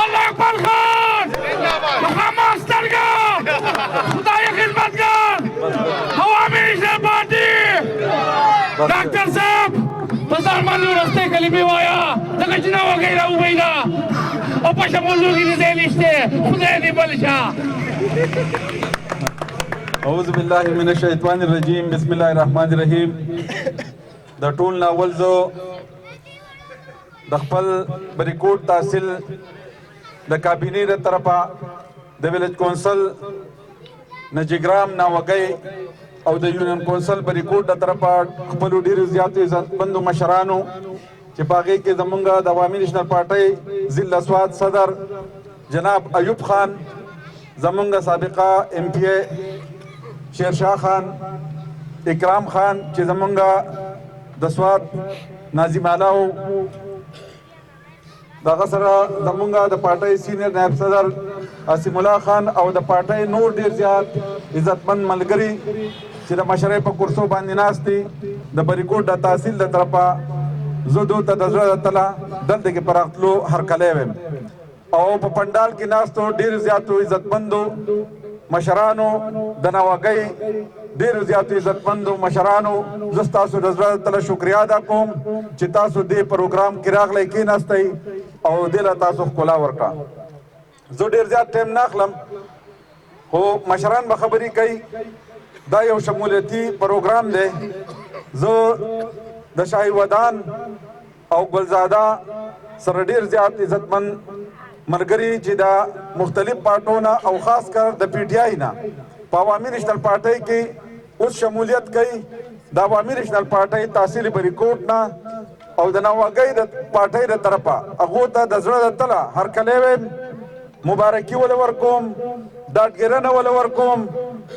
الله اکبر خان محمد سترګه خدای خدمتګار عوامي نېشنل پارټي ډاکټر صاحب په ځان باندې ورسته کلمې وایا ځکه چې نه وګړي راوبیدا او په شمولو کې دې نشته خدای دې بل شه. اعوذ بالله من الشیطان الرجیم بسم الله الرحمن الرحیم. د ټول ناول زه د خپل بریکوټ تحصیل د کابینې د طرفه د ویلج کونسل نجګرام ناوګی او د یونین کونسل بریکوټ د طرفه خپلو ډېرو زیاتو عزتمندو مشرانو چې په هغې کې زمونږ د عوامي نیشنل پارټۍ ضلع سوات صدر جناب ایوب خان، زمونږ سابقه ایم پی اے شیرشاه خان، اکرام خان چې زمونږ د سوات ناظم اعلی دغه سره زمونږ د پارټۍ سینیر نایب صدر عاصم الله خان او د پارټۍ نور ډېر زیات عزتمند ملګري چې د مشرۍ په کرسو باندې ناست دي د بریکوټ د تحصیل د طرفه زه دوی ته د زړه د تله دلته کې په راتلو هرکلی ویم او په پنډال کې ناستو ډېرو زیاتو عزتمندو مشرانو د ناوګۍ ډېرو زیاتو عزتمندو مشرانو زه ستاسو د زړه تله شکریا ادا کوم چې تاسو دې پروګرام کې راغلی کېناستئ او دې له تاسو ښکلا ورکړه. زه ډېر زیات ټایم نه اخلم خو مشران به خبرې کوي. دا یو شمولیتي پروګرام دی. زه د شاهي ودان او ګلزاده سره ډېر زیات عزتمند ملګري چې د مختلف پارټو نه او خاص کر د پی ټي آی نه په عوامي نیشنل پارټۍ کې اوس شمولیت کوي. د عوامي نیشنل پارټۍ تحصیل بریکوټ نه او د ناوګۍ د پارټۍ د طرفه هغو ته د زړه د تله هرکلی ویم، مبارکي ول ورکوم، ډاډګیرنه ول ورکوم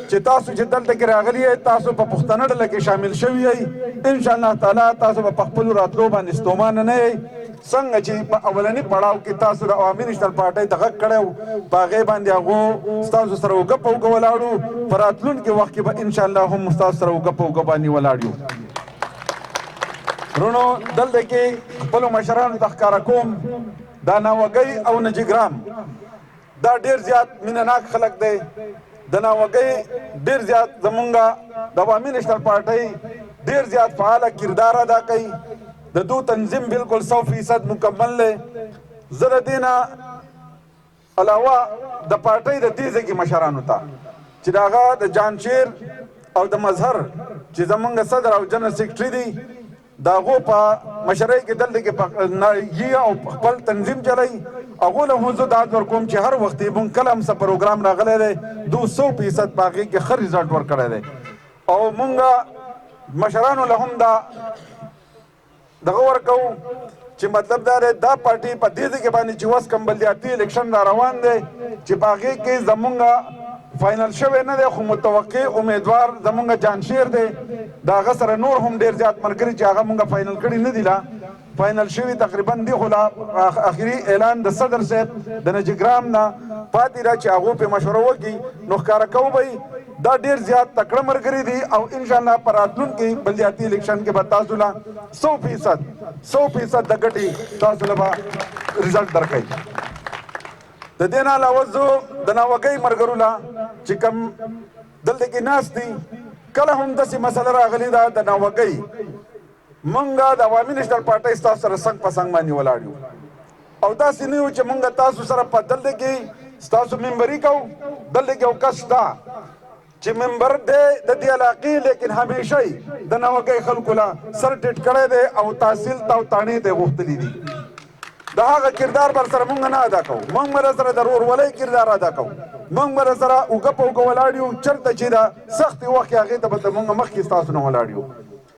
چې تاسو چې دلته کې راغلي یئ تاسو په پښتنه ډله کې شامل شوي یئ. انشاءالله تعالی تاسو به په خپلو راتلو باندې ستومانه نه یئ. څنګه چې په اولني پړاو کې تاسو د عوامي نیشنل پارټۍ ته غږ کړی و په هغې باندې هغو ستاسو سره اوږه په اوږه ولاړو، په راتلونکي وخت کې به انشاءالله هم ستاسو سره اوږه په اوږه باندې ولاړ یو. وروڼو دلته کې خپلو مشرانو ته ښکاره کوم دا ناوګۍ او نجګرام دا ډېر زیات مینهناک خلک دی. د ناوګۍ ډېر زیات زمونږ د عوامي نیشنل پارټۍ ډېر زیات فعاله کردار ادا کوي. د دو تنظیم بالکل 100% مکمل دی. زه د دې نه علاوه د پارټۍ د دې ځای کې مشرانو ته چې د هغه د جانشیر او د مظهر چې زمونږ صدر او جنرال سیکرټري دي د هغو په مشرۍ کې دلته کې یي او خپل تنظیم چلوي. هغو له هم زه داد ورکوم چې هر وخت یې مونږ کله هم څه پروګرام راغلی دی 200% په هغې کې ښه ریزلټ ورکړی دی او مونږ مشرانو له هم دا دغه ورکوو چې مطلب دا دی دا پارټي په دې ځای کې باندې چې اوس کوم بلدیاتي الیکشن را روان دی چې په هغې کې زمونږ فاینل شوی نه دی خو متوقع امیدوار زمونږ جانشیر دی. د هغه سره نور هم ډېر زیات ملګري چې هغه مونږ فاینل کړي نه دي لا فاینل شوي تقریبا دی خو لا اخري اعلان د صدر صاحب د نجګرام نه پاتې را چې هغو پرې مشوره وکړي نو ښکاره کوو به دا ډېر زیات تکړه ملګري دي او انشاءالله په راتلونکي بلدیاتي الیکشن کې به تاسو له 100% د ګټې تاسو له به رزلټ درکوي. د دې نه علاوه زه د ناوګۍ ملګرو له چې کوم دلته کې ناست دي کله هم داسې مسله راغلې ده د ناوګۍ مونږ د عوامي نیشنل پارټۍ ستاسو سره څنګ په څنګ باندې ولاړ یو او داسې نه یو چې مونږ تاسو سره په دلته کې ستاسو ممبري کوو. دلته کې یو کس شته چې ممبر دی د دې علاقې لیکن همیشه یې د ناوګۍ خلکو له سر ټیټ کړی دی او تحصیل ته او تاڼې ته یې غوښتلي دي. د هغه کردار بر سره مونږ نه ادا کوو. مونږ به سره د ورورولۍ کردار ادا کوو. مونږ به سره اوږه په اوږه ولاړ یو چېرته چې د سختې وخت کې هغې ته به مونږ مخکې ستاسو نه ولاړ یو.